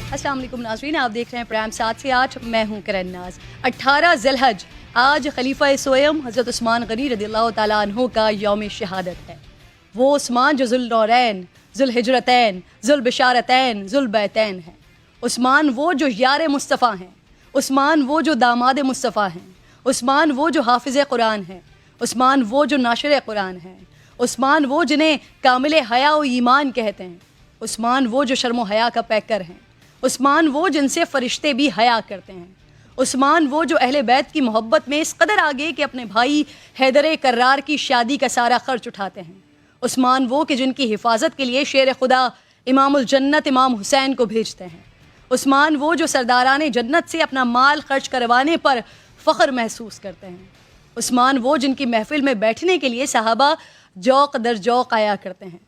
अस्सलाम वालेकुम नाज़रीन, आप देख रहे हैं प्राइम 7 से 8। मैं हूं करन नाज। 18 ज़िलहज आज खलीफा सोयम हज़रत उस्मान गनी रज़ियल्लाहु ताला अन्हु का यौम शहादत है। वो उस्मान जो ज़ुल नौरैन, ज़ुल हिजरतैन, ज़ुल बिशारतैन, ज़ुल बैतैन है। उस्मान वो जो यार मुस्तफ़ा हैं, उस्मान वो जो दामाद मुस्तफ़ा हैं, उस्मान वो जो हाफिज़ कुरान हैं, उस्मान वो जो नाशिर कुरान हैं, उस्मान वो जिन्हें कामिल हया व ईमान कहते हैं, उस्मान वो जो शर्म हया का पैकर हैं, उस्मान वो जिनसे फ़रिश्ते भी हया करते हैं, उस्मान वो जो अहले बैत की मोहब्बत में इस कदर आगे कि अपने भाई हैदर कर्रार की शादी का सारा खर्च उठाते हैं, उस्मान वो कि जिनकी हिफाजत के लिए शेर खुदा इमामुल जन्नत इमाम हुसैन को भेजते हैं, उस्मान वो जो सरदारान जन्नत से अपना माल खर्च करवाने पर फ़ख्र महसूस करते हैं, उस्मान वो जिनकी महफिल में बैठने के लिए सहाबा जौक़ दर जौक़ आया करते हैं,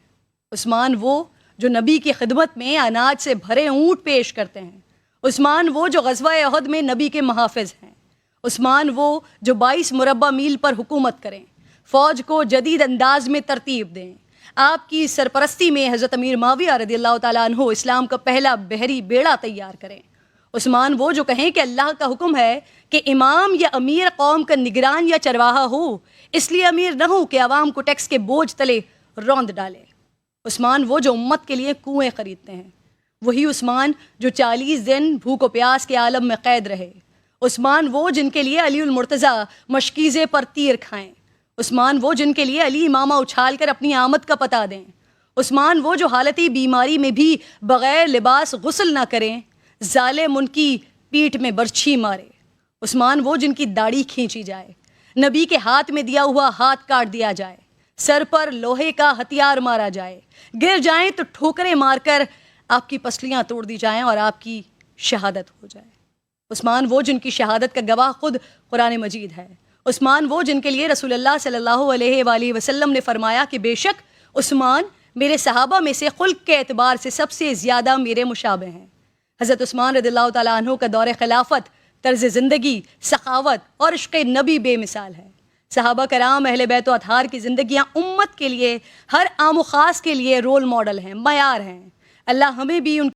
उस्मान वो जो नबी की खिदमत में अनाज से भरे ऊँट पेश करते हैं, उस्मान वो जो ग़ज़वा अहद में नबी के मुहाफ़िज़ हैं, उस्मान वो जो 22 मुरब्बा मील पर हुकूमत करें, फ़ौज को जदीद अंदाज में तरतीब दें। आपकी सरपरस्ती में हज़रत अमीर माविया रज़ियल्लाहु ताला अन्हु इस्लाम का पहला बहरी बेड़ा तैयार करें। उस्मान वो जो कहें कि अल्लाह का हुक्म है कि इमाम या अमीर कौम का निगरान या चरवाहा हो, इसलिए अमीर न हो कि आवाम को टैक्स के बोझ तले रौंद डाले। उस्मान वो जो उम्मत के लिए कुएँ ख़रीदते हैं, वही उस्मान जो 40 दिन भूख व प्यास के आलम में क़ैद रहे। उस्मान वो जिनके लिए अली उल मुर्तज़ा मशकीज़े पर तीर खाएं। उस्मान वो जिनके लिए अली इमामा उछाल कर अपनी आमद का पता दें। उस्मान वो जो हालती बीमारी में भी बग़ैर लिबास गुस्ल ना करें, ज़ालिम उनकी पीठ में बरछी मारे। उस्मान वो जिनकी दाढ़ी खींची जाए, नबी के हाथ में दिया हुआ हाथ काट दिया जाए, सर पर लोहे का हथियार मारा जाए, गिर जाएं तो ठोकरें मारकर आपकी पसलियां तोड़ दी जाएं और आपकी शहादत हो जाए। उस्मान वो जिनकी शहादत का गवाह खुद कुरान मजीद है। उस्मान वो जिनके लिए रसूलुल्लाह सल्लल्लाहु अलैहि वसल्लम ने फरमाया कि बेशक उस्मान मेरे सहाबा में से खुल्क के एतबार से सबसे ज़्यादा मेरे मुशाबे हैं। हज़रत उस्मान रज़ियल्लाहु ताला अन्हु का दौर खिलाफत, तर्ज़ ज़िंदगी, सखावत और इश्क़ नबी बेमिसाल है। सहाबा कराम अहले बैत व अतहार की ज़िंदगियाँ उम्मत के लिए, हर आम व ख़ास के लिए रोल मॉडल हैं, मयार हैं। अल्लाह हमें भी उन